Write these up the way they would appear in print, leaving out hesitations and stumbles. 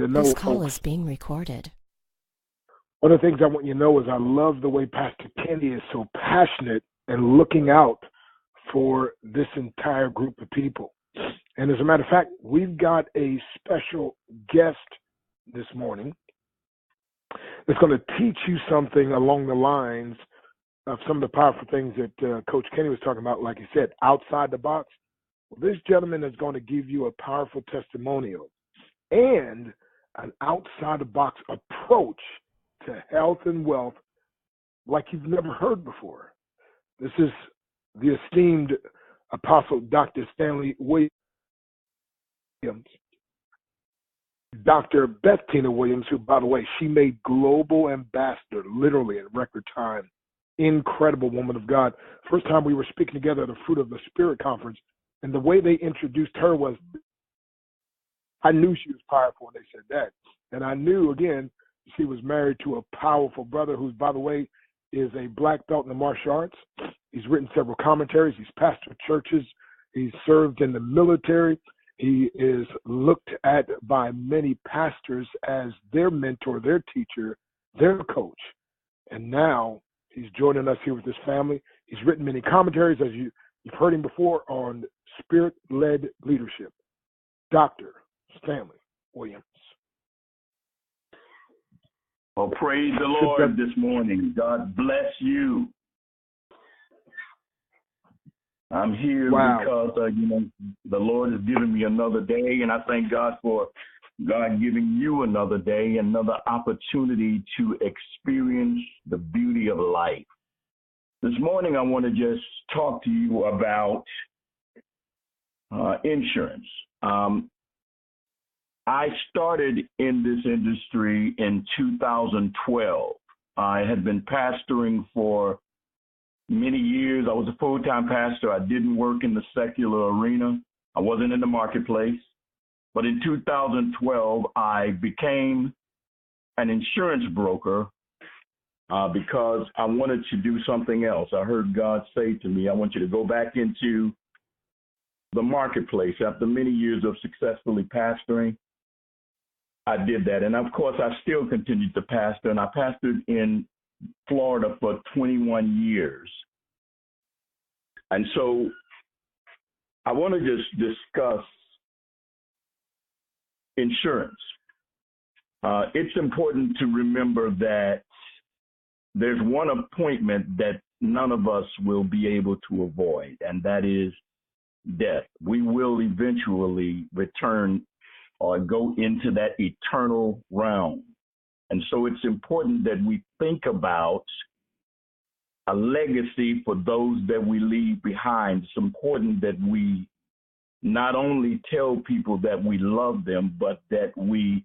you to This know, call folks, is being recorded. one of the things I want you to know is I love the way Pastor Kenny is so passionate and looking out for this entire group of people. And as a matter of fact, we've got a special guest this morning that's going to teach you something along the lines of some of the powerful things that Coach Kenny was talking about, like he said, outside the box. Well, this gentleman is going to give you a powerful testimonial and an outside the box approach to health and wealth like you've never heard before. This is the esteemed Apostle Dr. Stanley Williams, Dr. Bethtina Williams, who, by the way, she made global ambassador literally in record time. Incredible woman of God. First time we were speaking together at the Fruit of the Spirit conference, and the way they introduced her was, I knew she was powerful when they said that. And I knew, again, she was married to a powerful brother who, by the way, is a black belt in the martial arts. He's written several commentaries. He's pastored churches. He's served in the military. He is looked at by many pastors as their mentor, their teacher, their coach. And now he's joining us here with his family. He's written many commentaries, as you've heard him before, on spirit-led leadership. Dr. Stanley Williams. Well, praise the Lord this morning. God bless you. I'm here because, the Lord has given me another day, and I thank God for God giving you another day, another opportunity to experience the beauty of life. This morning, I want to just talk to you about insurance. I started in this industry in 2012. I had been pastoring for many years. I was a full-time pastor. I didn't work in the secular arena. I wasn't in the marketplace. But in 2012, I became an insurance broker because I wanted to do something else. I heard God say to me, I want you to go back into the marketplace. After many years of successfully pastoring, I did that. And of course, I still continued to pastor, and I pastored in Florida for 21 years. And so I want to just discuss insurance. It's important to remember that there's one appointment that none of us will be able to avoid, and that is death. We will eventually return or go into that eternal realm. And so it's important that we think about a legacy for those that we leave behind. It's important that we not only tell people that we love them, but that we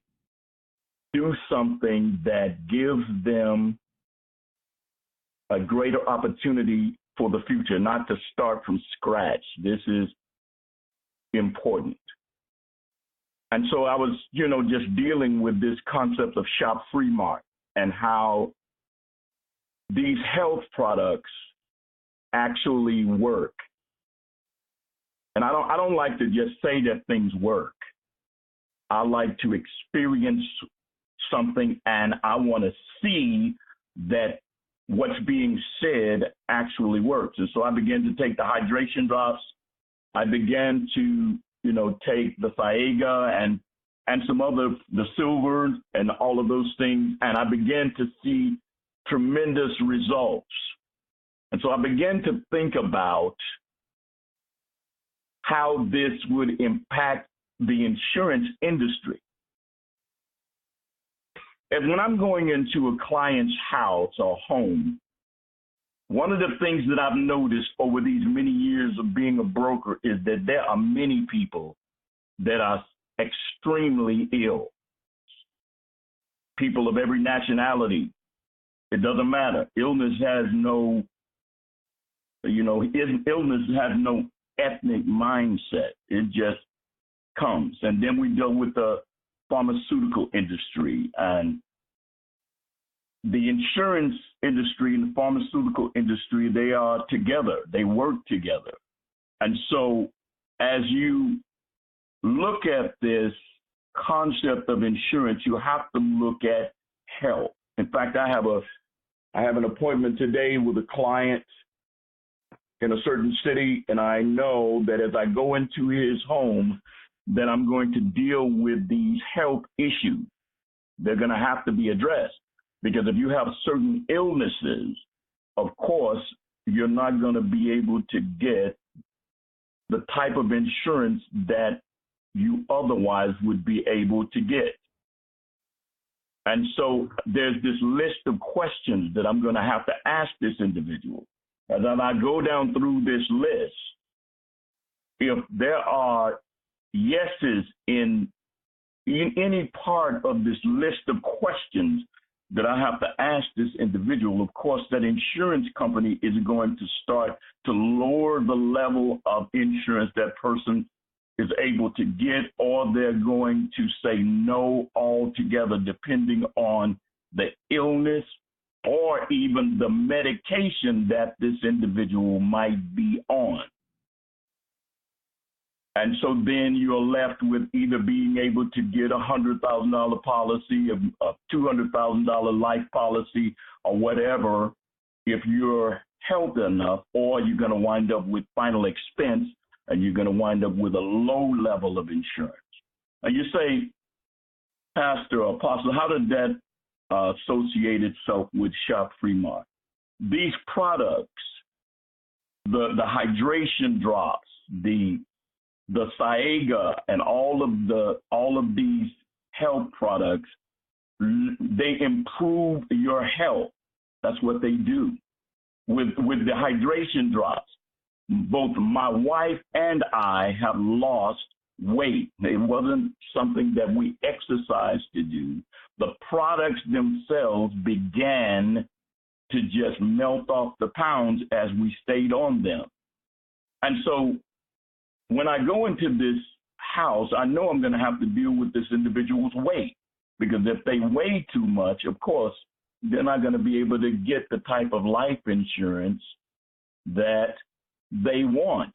do something that gives them a greater opportunity for the future, not to start from scratch. This is important. And so I was, just dealing with this concept of Shop Free Mart and how these health products actually work. And I don't like to just say that things work. I like to experience something, and I want to see that what's being said actually works. And so I began to take the hydration drops. I began to take the Faega and some other, the silver and all of those things, and I began to see tremendous results. And so I began to think about how this would impact the insurance industry. And when I'm going into a client's house or home, one of the things that I've noticed over these many years of being a broker is that there are many people that are extremely ill. People of every nationality. It doesn't matter. Illness has no ethnic mindset. It just comes. And then we deal with the pharmaceutical industry, and the insurance industry and the pharmaceutical industry, they are together. They work together. And so as you look at this, concept of insurance, you have to look at health. In fact, I have an appointment today with a client in a certain city, and I know that as I go into his home, that I'm going to deal with these health issues. They're going to have to be addressed, because if you have certain illnesses, of course, you're not going to be able to get the type of insurance that you otherwise would be able to get. And so there's this list of questions that I'm going to have to ask this individual. As I go down through this list, if there are yeses in any part of this list of questions that I have to ask this individual, of course, that insurance company is going to start to lower the level of insurance that person is able to get, or they're going to say no altogether, depending on the illness or even the medication that this individual might be on. And so then you're left with either being able to get a $100,000 policy, a $200,000 life policy, or whatever, if you're healthy enough, or you're going to wind up with final expense, and you're going to wind up with a low level of insurance. And you say, Pastor or Apostle, how did that associate itself with Shop Free Mart? These products, the hydration drops, the Saiga, and all of these health products, they improve your health. That's what they do. With the hydration drops, both my wife and I have lost weight. It wasn't something that we exercised to do. The products themselves began to just melt off the pounds as we stayed on them. And so when I go into this house, I know I'm going to have to deal with this individual's weight, because if they weigh too much, of course, they're not going to be able to get the type of life insurance that they want.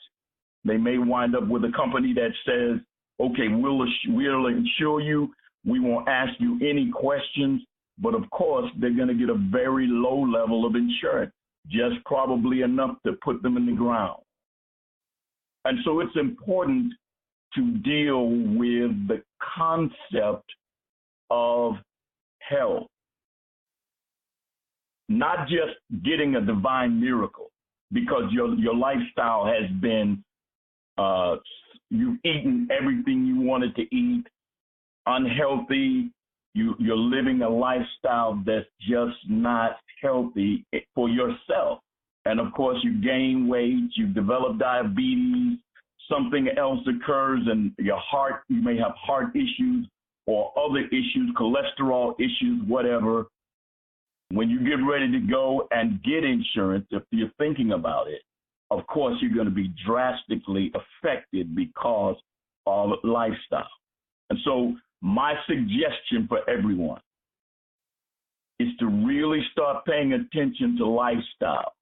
They may wind up with a company that says, okay, we'll insure you. We won't ask you any questions. But of course, they're going to get a very low level of insurance, just probably enough to put them in the ground. And so it's important to deal with the concept of health, not just getting a divine miracle, because your lifestyle has been, you've eaten everything you wanted to eat, unhealthy, you're living a lifestyle that's just not healthy for yourself. And of course, you gain weight, you develop diabetes, something else occurs, and your heart, you may have heart issues or other issues, cholesterol issues, whatever. When you get ready to go and get insurance, if you're thinking about it, of course, you're going to be drastically affected because of lifestyle. And so my suggestion for everyone is to really start paying attention to lifestyle.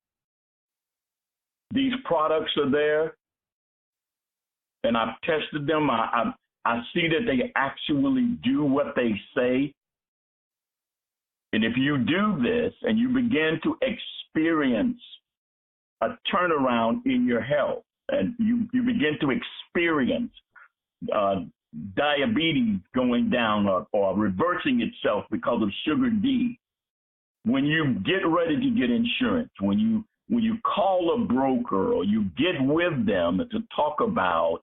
These products are there, and I've tested them. I see that they actually do what they say. And if you do this and you begin to experience a turnaround in your health, and you begin to experience diabetes going down or reversing itself because of sugar D, when you get ready to get insurance, when you call a broker or you get with them to talk about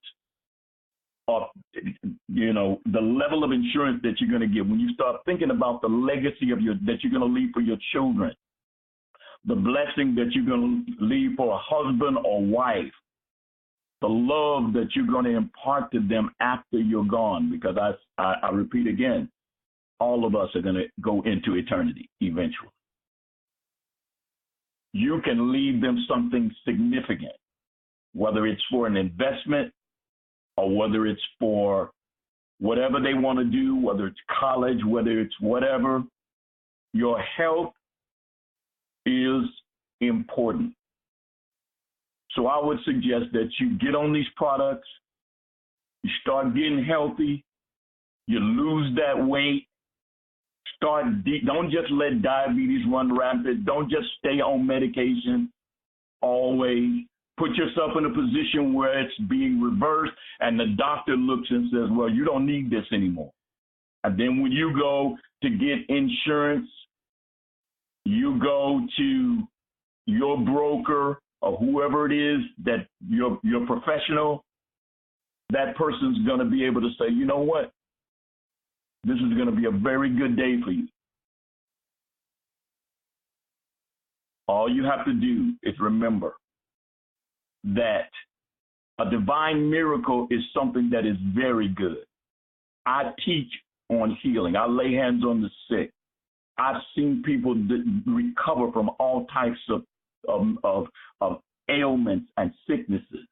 the level of insurance that you're going to get, when you start thinking about the legacy that you're going to leave for your children, the blessing that you're going to leave for a husband or wife, the love that you're going to impart to them after you're gone, because I repeat again, all of us are going to go into eternity eventually. You can leave them something significant, whether it's for an investment or whether it's for whatever they want to do, whether it's college, whether it's whatever. Your health is important. So I would suggest that you get on these products, you start getting healthy, you lose that weight. Don't just let diabetes run rampant. Don't just stay on medication always. Put yourself in a position where it's being reversed and the doctor looks and says, well, you don't need this anymore. And then when you go to get insurance, you go to your broker or whoever it is that your professional, that person's going to be able to say, you know what? This is going to be a very good day for you. All you have to do is remember that a divine miracle is something that is very good. I teach on healing. I lay hands on the sick. I've seen people recover from all types of ailments and sicknesses.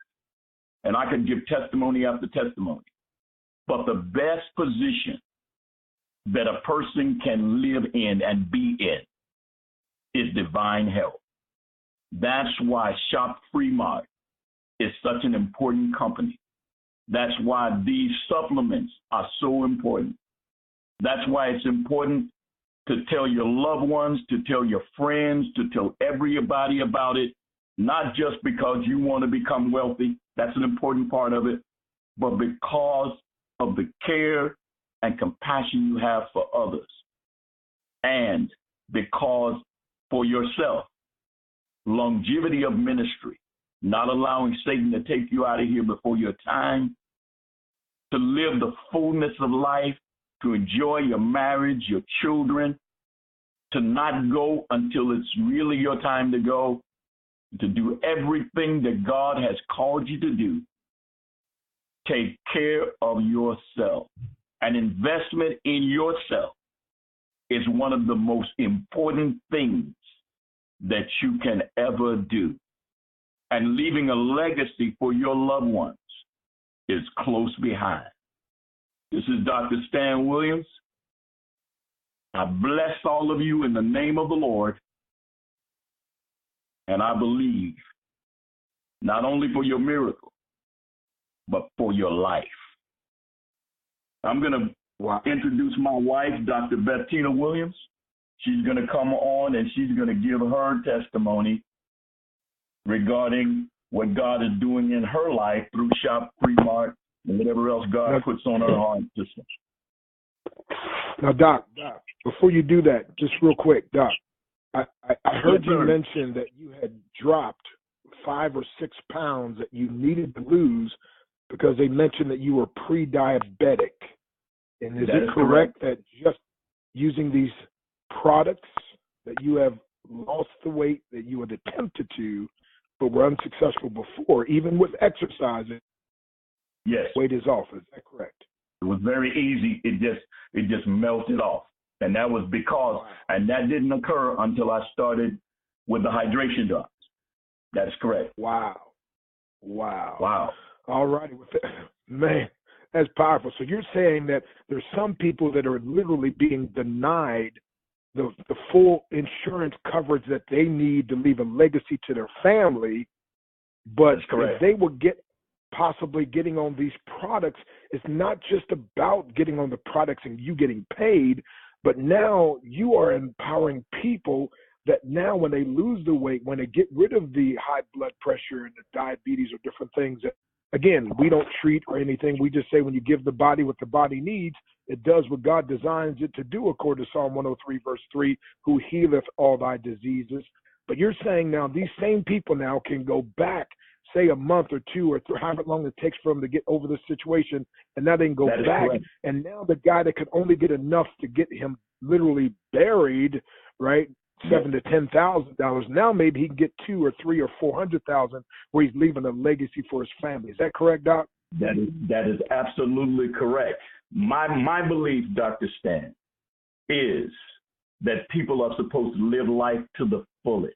And I could give testimony after testimony. But the best position that a person can live in and be in is divine health. That's why Shop Free Mart is such an important company. That's why these supplements are so important. That's why it's important to tell your loved ones, to tell your friends, to tell everybody about it, not just because you want to become wealthy. That's an important part of it, but because of the care and compassion you have for others, and because for yourself, longevity of ministry, not allowing Satan to take you out of here before your time, to live the fullness of life, to enjoy your marriage, your children, to not go until it's really your time to go, to do everything that God has called you to do. Take care of yourself. An investment in yourself is one of the most important things that you can ever do. And leaving a legacy for your loved ones is close behind. This is Dr. Stan Williams. I bless all of you in the name of the Lord. And I believe not only for your miracle, but for your life. I'm going to introduce my wife, Dr. Bethtina Williams. She's going to come on and she's going to give her testimony regarding what God is doing in her life through Shop Free Mart and whatever else God puts on her heart to say. Now, Doc, before you do that, just real quick, Doc, I heard you mention that you had dropped 5 or 6 pounds that you needed to lose because they mentioned that you were pre-diabetic. And is it correct that just using these products that you have lost the weight that you had attempted to, but were unsuccessful before, even with exercising? Yes. Weight is off. Is that correct? It was very easy. It just melted off. And that was because, and that didn't occur until I started with the hydration drugs. That's correct. Wow. All righty. Man, that's powerful. So you're saying that there's some people that are literally being denied the full insurance coverage that they need to leave a legacy to their family, but if they would possibly getting on these products, it's not just about getting on the products and you getting paid, but now you are empowering people that now when they lose the weight, when they get rid of the high blood pressure and the diabetes or different things that, again, we don't treat or anything. We just say when you give the body what the body needs, it does what God designs it to do, according to Psalm 103, verse 3, who healeth all thy diseases. But you're saying now these same people now can go back, say a month or 2 or 3, however long it takes for them to get over this situation, and now they can go back. And now the guy that could only get enough to get him literally buried, right, $7,000 to $10,000. Now maybe he can get 2 or 3 or 400,000, where he's leaving a legacy for his family. Is that correct, Doc? That is absolutely correct. My belief, Dr. Stan, is that people are supposed to live life to the fullest.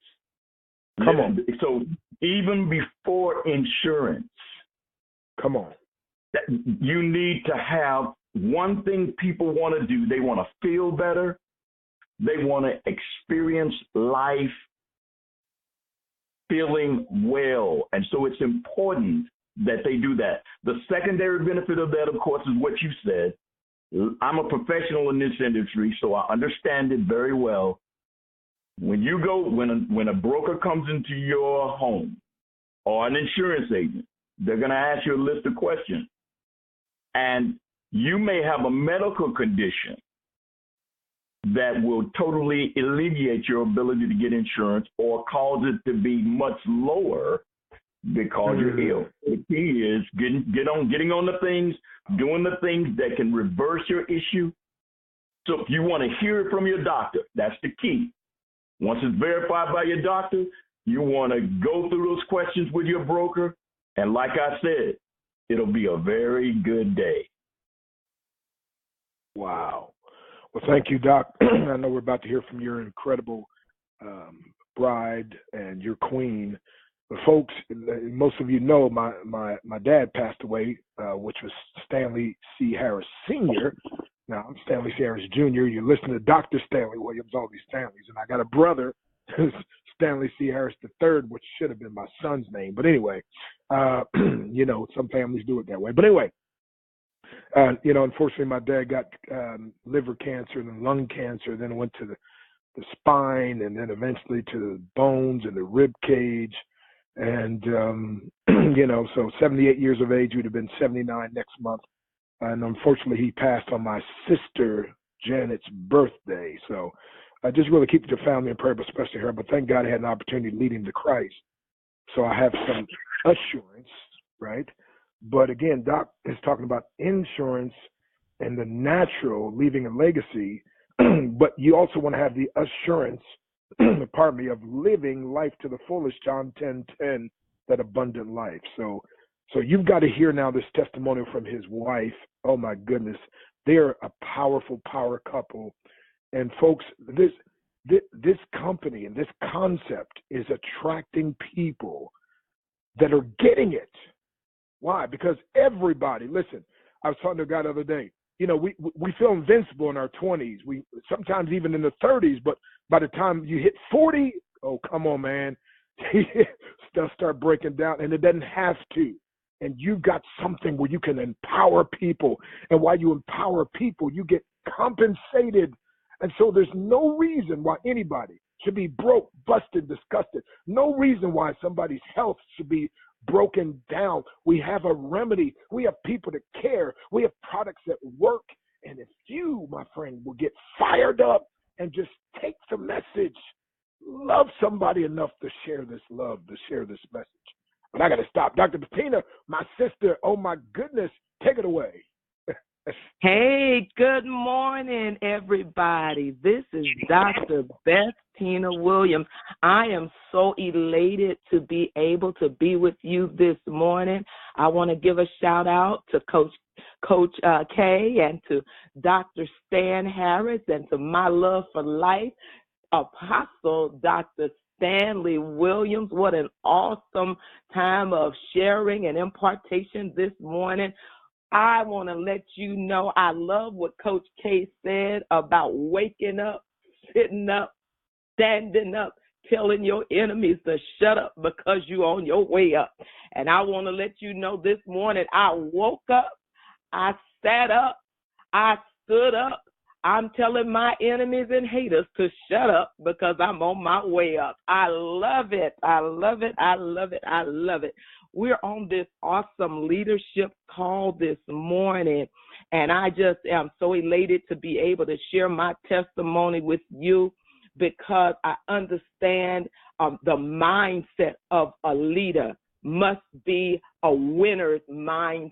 Come on. So even before insurance, come on, you need to have one thing people want to do. They want to feel better. They want to experience life feeling well. And so it's important that they do that. The secondary benefit of that, of course, is what you said, I'm a professional in this industry, so I understand it very well. When you go, when a broker comes into your home or an insurance agent, they're going to ask you a list of questions. And you may have a medical condition that will totally alleviate your ability to get insurance or cause it to be much lower because you're ill. The key is getting on the things, doing the things that can reverse your issue. So if you want to hear it from your doctor, that's the key. Once it's verified by your doctor, you want to go through those questions with your broker. And like I said, it'll be a very good day. Wow. Well, thank you, Doc. I know we're about to hear from your incredible bride and your queen. But folks, most of you know my dad passed away, which was Stanley C. Harris Sr. Now, I'm Stanley C. Harris Jr. You're listening to Dr. Stanley Williams, all these Stanleys. And I got a brother, Stanley C. Harris III, which should have been my son's name. But anyway, you know, some families do it that way. But anyway, you know, unfortunately, my dad got liver cancer and then lung cancer. Then it went to the spine and then eventually to the bones and the rib cage. And, you know, so 78 years of age, would have been 79 next month. And unfortunately, he passed on my sister Janet's birthday. So I just really keep your family in prayer, but especially her. But thank God I had an opportunity to lead him to Christ. So I have some assurance, right? But again, Doc is talking about insurance and the natural leaving a legacy. But you also want to have the assurance, pardon me, of living life to the fullest, John 10:10, that abundant life. So you've got to hear now this testimonial from his wife. Oh my goodness, they're a powerful power couple. And folks, this company and this concept is attracting people that are getting it. Why? Because everybody, listen, I was talking to a guy the other day, you know, we feel invincible in our 20s. We sometimes even in the 30s, but by the time you hit 40, oh, come on, man, stuff start breaking down, and it doesn't have to. And you've got something where you can empower people. And while you empower people, you get compensated. And so there's no reason why anybody should be broke, busted, disgusted. No reason why somebody's health should be broken down. We have a remedy. We have people that care. We have products that work. And if you, my friend, will get fired up and just take the message, love somebody enough to share this love, to share this message. But I got to stop. Dr. Bethtina, my sister, oh my goodness, take it away. Hey, good morning, everybody. This is Dr. Bethtina Williams. I am so elated to be able to be with you this morning. I want to give a shout out to Coach K and to Dr. Stan Harris and to My Love for Life, Apostle Dr. Stanley Williams. What an awesome time of sharing and impartation this morning. I want to let you know I love what Coach K said about waking up, sitting up, standing up, telling your enemies to shut up because you're on your way up. And I want to let you know this morning I woke up, I sat up, I stood up. I'm telling my enemies and haters to shut up because I'm on my way up. I love it. I love it. I love it. I love it. We're on this awesome leadership call this morning, and I just am so elated to be able to share my testimony with you because I understand the mindset of a leader must be a winner's mindset.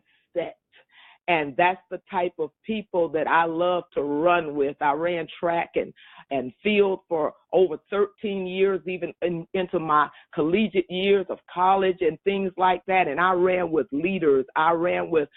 And that's the type of people that I love to run with. I ran track and field for over 13 years, even into my collegiate years of college and things like that. And I ran with leaders. I ran with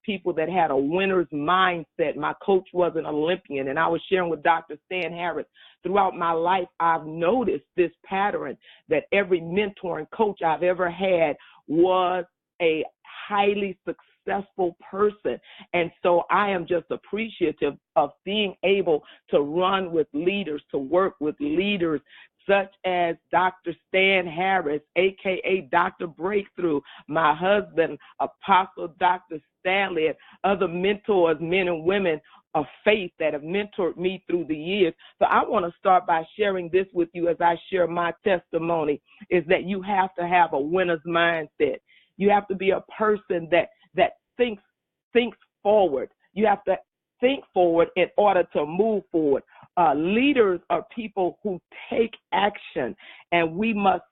people that had a winner's mindset. My coach was an Olympian, and I was sharing with Dr. Stan Harris. Throughout my life, I've noticed this pattern that every mentor and coach I've ever had was a highly successful successful person. And so I am just appreciative of being able to run with leaders, to work with leaders such as Dr. Stan Harris, a.k.a. Dr. Breakthrough, my husband, Apostle Dr. Stanley, and other mentors, men and women of faith that have mentored me through the years. So I want to start by sharing this with you as I share my testimony, is that you have to have a winner's mindset. You have to be a person that thinks forward. You have to think forward in order to move forward. Leaders are people who take action, and we must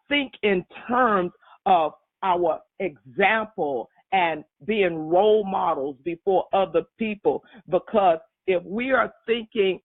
think in terms of our example and being role models before other people, because if we are thinking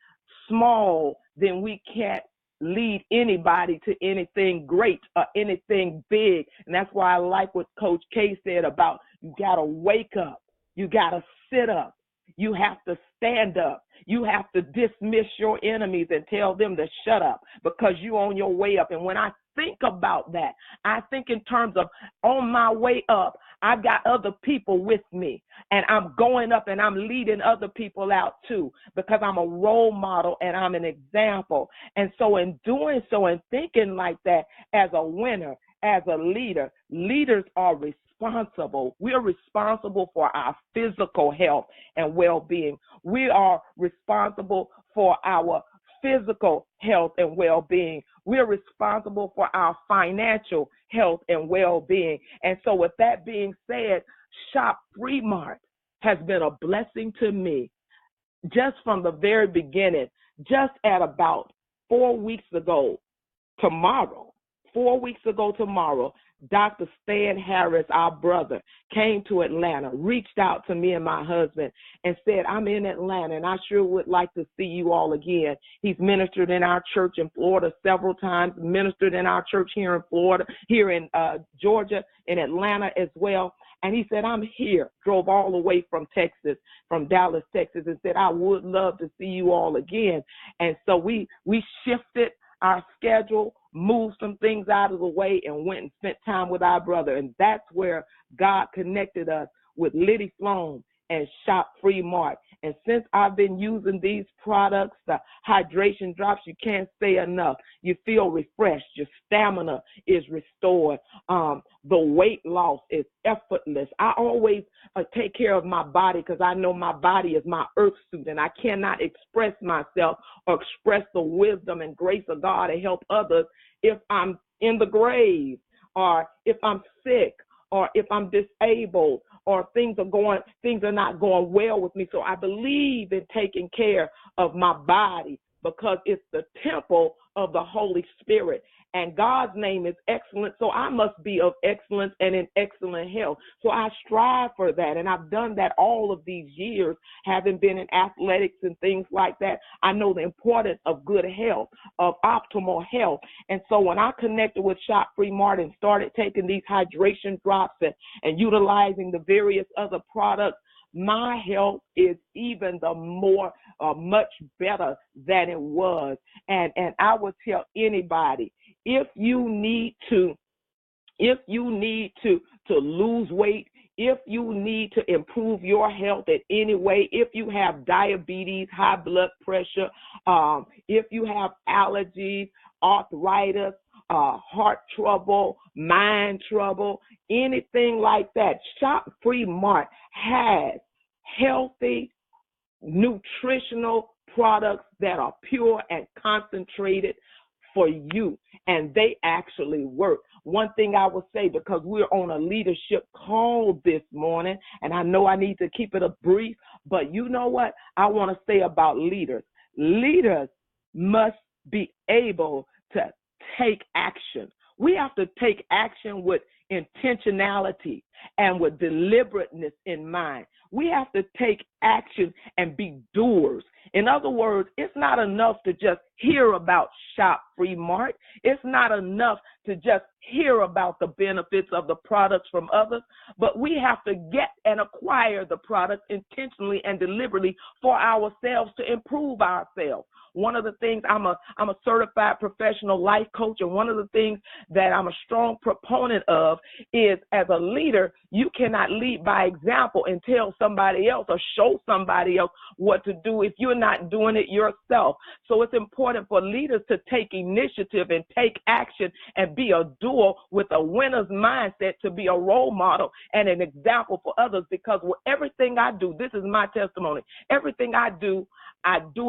small, then we can't lead anybody to anything great or anything big. And that's why I like what Coach K said about you got to wake up, you got to sit up, you have to stand up, you have to dismiss your enemies and tell them to shut up because you're on your way up. And when I think about that, I think in terms of on my way up, I've got other people with me, and I'm going up and I'm leading other people out too, because I'm a role model and I'm an example. And so in doing so and thinking like that, as a winner, as a leader, leaders are responsible. We're responsible for our physical health and well-being. We are responsible for our physical health and well-being. We're responsible for our financial health and well-being. And so with that being said, Shop Free Mart has been a blessing to me just from the very beginning. Just at about 4 weeks ago tomorrow, Dr. Stan Harris, our brother, came to Atlanta, reached out to me and my husband and said, I'm in Atlanta and I sure would like to see you all again. He's ministered in our church in Florida several times, ministered in our church here in Florida, here in Georgia, in Atlanta as well. And he said, I'm here, drove all the way from Texas, from Dallas, Texas, and said, I would love to see you all again. And so we shifted our schedule, moved some things out of the way, and went and spent time with our brother. And that's where God connected us with Liddy Sloan and Shop Free Mart. And since I've been using these products, the hydration drops, you can't say enough. You feel refreshed. Your stamina is restored. The weight loss is effortless. I always take care of my body because I know my body is my earth suit, and I cannot express myself or express the wisdom and grace of God and help others if I'm in the grave, or if I'm sick, or if I'm disabled, or things are not going well with me. So I believe in taking care of my body because it's the temple of the Holy Spirit. And God's name is excellent, so I must be of excellence and in excellent health. So I strive for that, and I've done that all of these years, having been in athletics and things like that. I know the importance of good health, of optimal health. And so when I connected with Shop Free Mart and started taking these hydration drops and utilizing the various other products, my health is even the more much better than it was. And I would tell anybody, if you need to lose weight, if you need to improve your health in any way, if you have diabetes, high blood pressure, if you have allergies, arthritis, heart trouble, mind trouble, anything like that, Shop Free Mart has healthy, nutritional products that are pure and concentrated for you, and they actually work. One thing I will say, because we're on a leadership call this morning, and I know I need to keep it a brief, but you know what I want to say about leaders. Leaders must be able to take action. We have to take action with intentionality and with deliberateness in mind. We have to take action and be doers. In other words, it's not enough to just hear about Shop drug-free Mart. It's not enough to just hear about the benefits of the products from others, but we have to get and acquire the products intentionally and deliberately for ourselves to improve ourselves. One of the things, I'm a certified professional life coach, and one of the things that I'm a strong proponent of is, as a leader, you cannot lead by example and tell somebody else or show somebody else what to do if you're not doing it yourself. So it's important for leaders to take initiative and take action and be a doer with a winner's mindset, to be a role model and an example for others, because with everything I do, this is my testimony, everything I do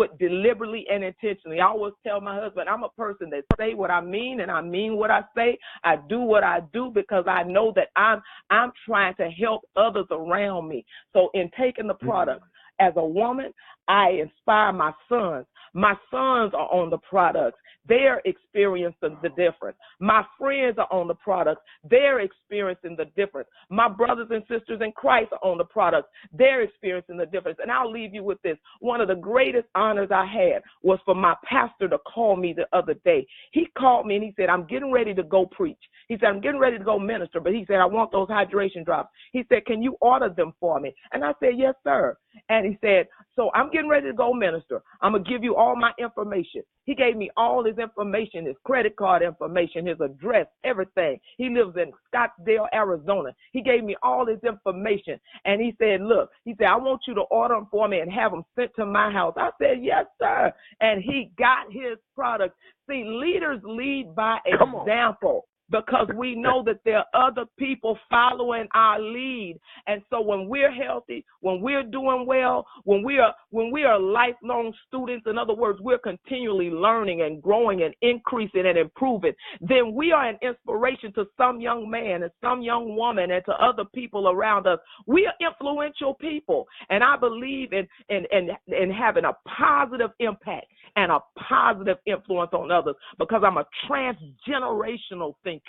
it deliberately and intentionally. I always tell my husband, I'm a person that say what I mean and I mean what I say. I do what I do because I know that I'm trying to help others around me. So in taking the products, as a woman, I inspire my sons. My sons are on the products. They're experiencing the difference. My friends are on the products. They're experiencing the difference. My brothers and sisters in Christ are on the products. They're experiencing the difference. And I'll leave you with this. One of the greatest honors I had was for my pastor to call me the other day. He called me and he said, I'm getting ready to go preach. He said, I'm getting ready to go minister, but he said, I want those hydration drops. He said, can you order them for me? And I said, yes, sir. And he said, so I'm getting ready to go minister. I'm going to give you all my information. He gave me all his information, his credit card information, his address, everything. He lives in Scottsdale, Arizona. He gave me all his information. And he said, look, he said, I want you to order them for me and have them sent to my house. I said, yes, sir. And he got his product. See, leaders lead by example, because we know that there are other people following our lead. And so when we're healthy, when we're doing well, when we are lifelong students, in other words, we're continually learning and growing and increasing and improving, then we are an inspiration to some young man and some young woman and to other people around us. We are influential people. And I believe in having a positive impact and a positive influence on others, because I'm a transgenerational thinker.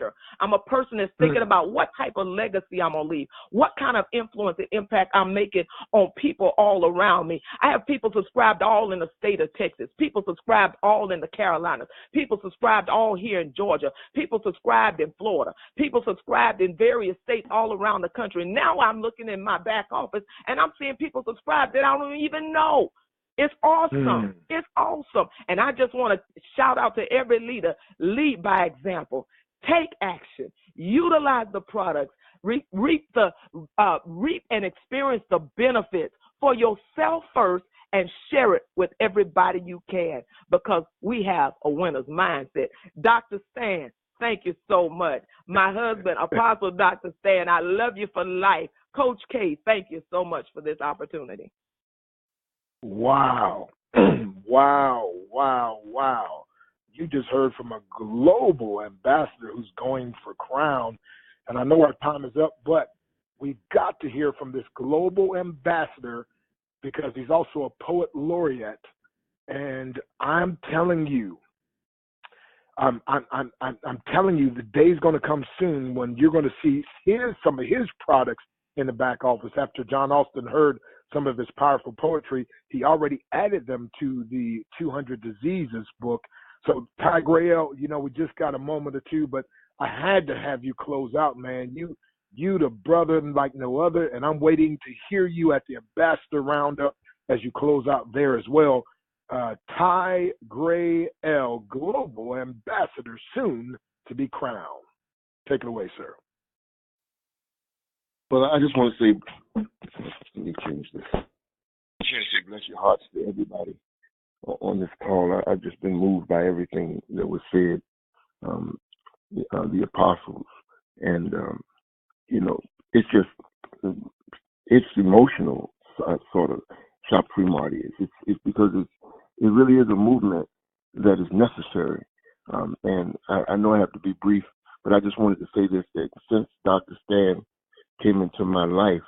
I'm a person that's thinking about what type of legacy I'm going to leave, what kind of influence and impact I'm making on people all around me. I have people subscribed all in the state of Texas, people subscribed all in the Carolinas, people subscribed all here in Georgia, people subscribed in Florida, people subscribed in various states all around the country. Now I'm looking in my back office and I'm seeing people subscribe that I don't even know. It's awesome. It's awesome. And I just want to shout out to every leader, lead by example, take action, utilize the products, reap and experience the benefits for yourself first, and share it with everybody you can, because we have a winner's mindset. Dr. Stan, thank you so much. My husband, Apostle Dr. Stan, I love you for life. Coach K, thank you so much for this opportunity. Wow. Wow. You just heard from a global ambassador who's going for crown. And I know our time is up, but we've got to hear from this global ambassador, because he's also a poet laureate. And I'm telling you, I'm telling you, the day's going to come soon when you're going to see some of his products in the back office. After John Austin heard some of his powerful poetry, he already added them to the 200 Diseases book. So, Ty Grael, we just got a moment or two, but I had to have you close out, man. You the brother like no other, and I'm waiting to hear you at the Ambassador Roundup as you close out there as well. Ty Grael, Global Ambassador, soon to be crowned. Take it away, sir. Well, I just want to say, let me change this. Bless your hearts to everybody on this call. I've just been moved by everything that was said, the apostles, and it's emotional, sort of. Shop Free Marty. It's because it really is a movement that is necessary. And I know I have to be brief, but I just wanted to say this, that since Dr. Stan came into my life,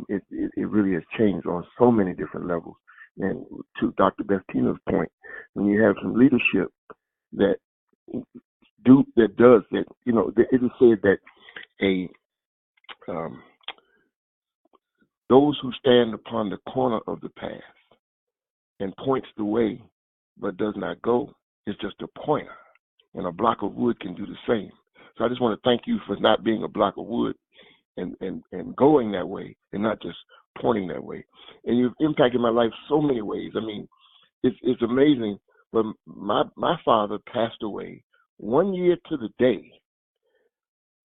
it really has changed on so many different levels. And to Dr. Bethtina's point, when you have some leadership that does that, it is said that those who stand upon the corner of the path and points the way but does not go is just a pointer, and a block of wood can do the same. So I just want to thank you for not being a block of wood and going that way and not just pointing that way. And you've impacted my life so many ways. I mean, it's amazing. But my father passed away 1 year to the day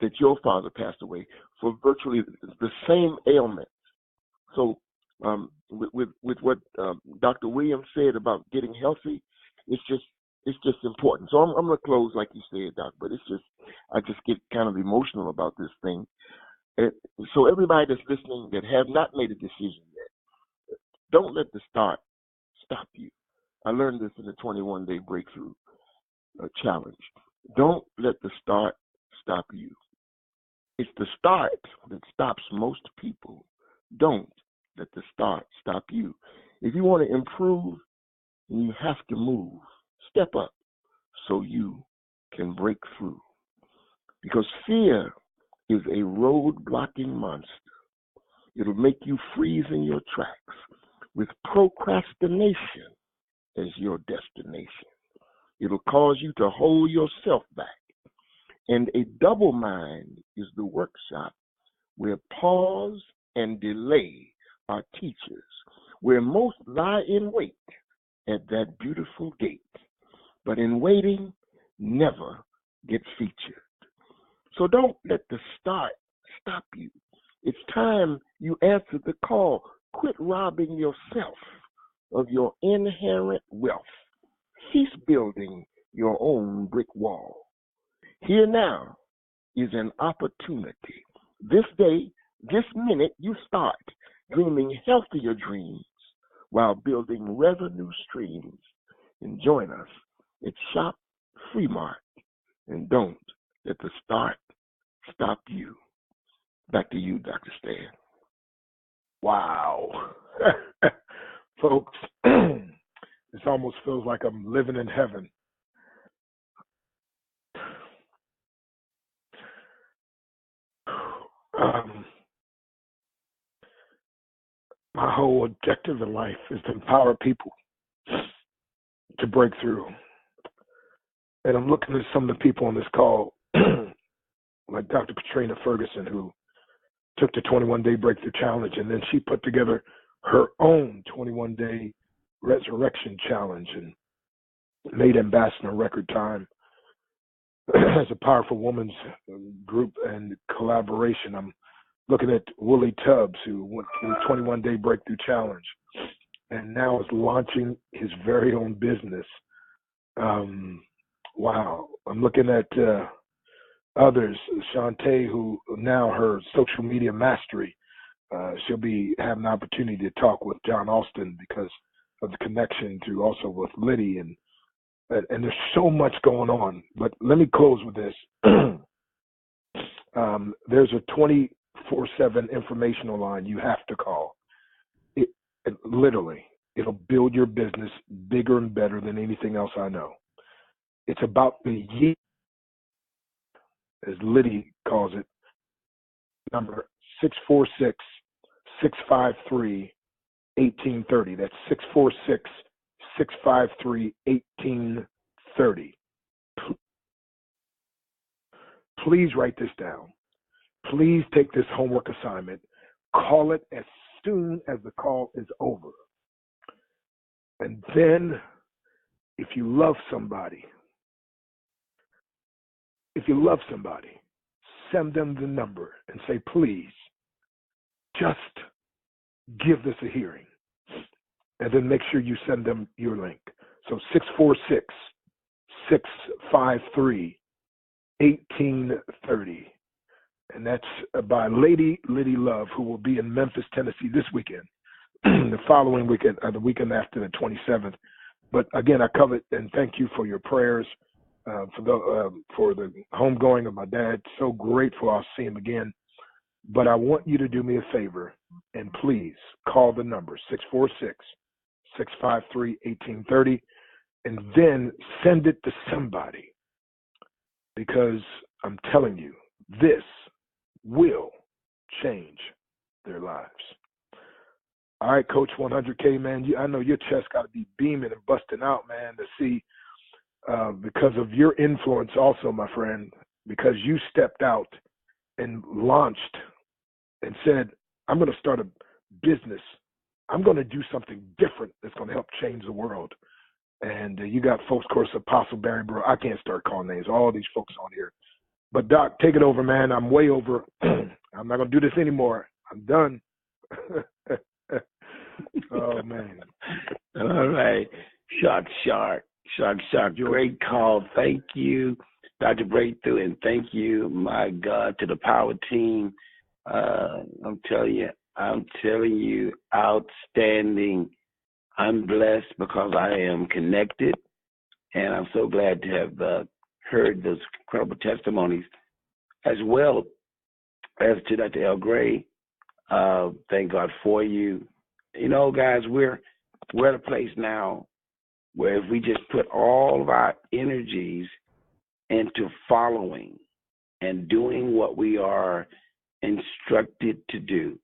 that your father passed away for virtually the same ailment. So with what Dr. Williams said about getting healthy, it's just important. So I'm going to close like you said, Doc, but I just get kind of emotional about this thing. And so everybody that's listening that have not made a decision yet, don't let the start stop you. I learned this in the 21-day breakthrough challenge. Don't let the start stop you. It's the start that stops most people. Don't let the start stop you. If you want to improve, you have to move. Step up so you can break through. Because fear is a road-blocking monster. It'll make you freeze in your tracks with procrastination as your destination. It'll cause you to hold yourself back. And a double mind is the workshop where pause and delay are teachers, where most lie in wait at that beautiful gate, but in waiting never get featured. So don't let the start stop you. It's time you answer the call. Quit robbing yourself of your inherent wealth. Cease building your own brick wall. Here now is an opportunity. This day, this minute, you start dreaming healthier dreams while building revenue streams. And join us at Shop Free Mart. And don't let the start stop you. Back to you, Dr. Stan. Wow. Folks, this almost feels like I'm living in heaven. My whole objective in life is to empower people to break through. And I'm looking at some of the people on this call, like Dr. Katrina Ferguson, who took the 21-day breakthrough challenge, and then she put together her own 21-day resurrection challenge and made ambassador in record time. As a powerful women's group and collaboration, I'm looking at Willie Tubbs, who went through the 21-day breakthrough challenge and now is launching his very own business. Wow. I'm looking at others, Shantae, who now her social media mastery, she'll be having an opportunity to talk with John Austin because of the connection to also with Liddy, and there's so much going on. But let me close with this. There's a 24/7 informational line you have to call. It literally, it'll build your business bigger and better than anything else I know. It's about the yeast, as Liddy calls it, number 646-653-1830. That's 646-653-1830. Please write this down. Please take this homework assignment. Call it as soon as the call is over. And then, if you love somebody, send them the number and say, please, just give this a hearing. And then make sure you send them your link. So 646-653-1830. And that's by Lady Liddy Love, who will be in Memphis, Tennessee this weekend, the following weekend, the weekend after the 27th. But again, I covet and thank you for your prayers, for the homegoing of my dad. So grateful I'll see him again. But I want you to do me a favor and please call the number 646-653-1830 and then send it to somebody, because I'm telling you, this will change their lives. All right, Coach 100K, man. I know your chest got to be beaming and busting out, man, to see because of your influence also, my friend, because you stepped out and launched and said, I'm going to start a business. I'm going to do something different that's going to help change the world. And you got folks, of course, Apostle Barry Bro. I can't start calling names, all these folks on here. But Doc, take it over, man. I'm way over. I'm not going to do this anymore. I'm done. Oh, man. All right. Shark. Great call. Thank you, Dr. Breakthrough, and thank you, my God, to the power team. I'm telling you, outstanding. I'm blessed because I am connected, and I'm so glad to have heard those incredible testimonies, as well as to Dr. L. Gray. Thank God for you. You know, guys, we're at a place now where if we just put all of our energies into following and doing what we are instructed to do,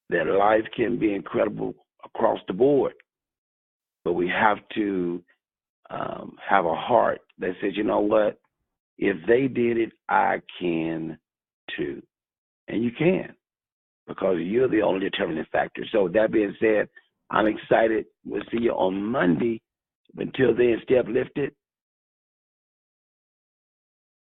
that life can be incredible across the board. But we have to have a heart that says, you know what? If they did it, I can too. And you can, because you're the only determining factor. So that being said, I'm excited. We'll see you on Monday. Until then, stay uplifted,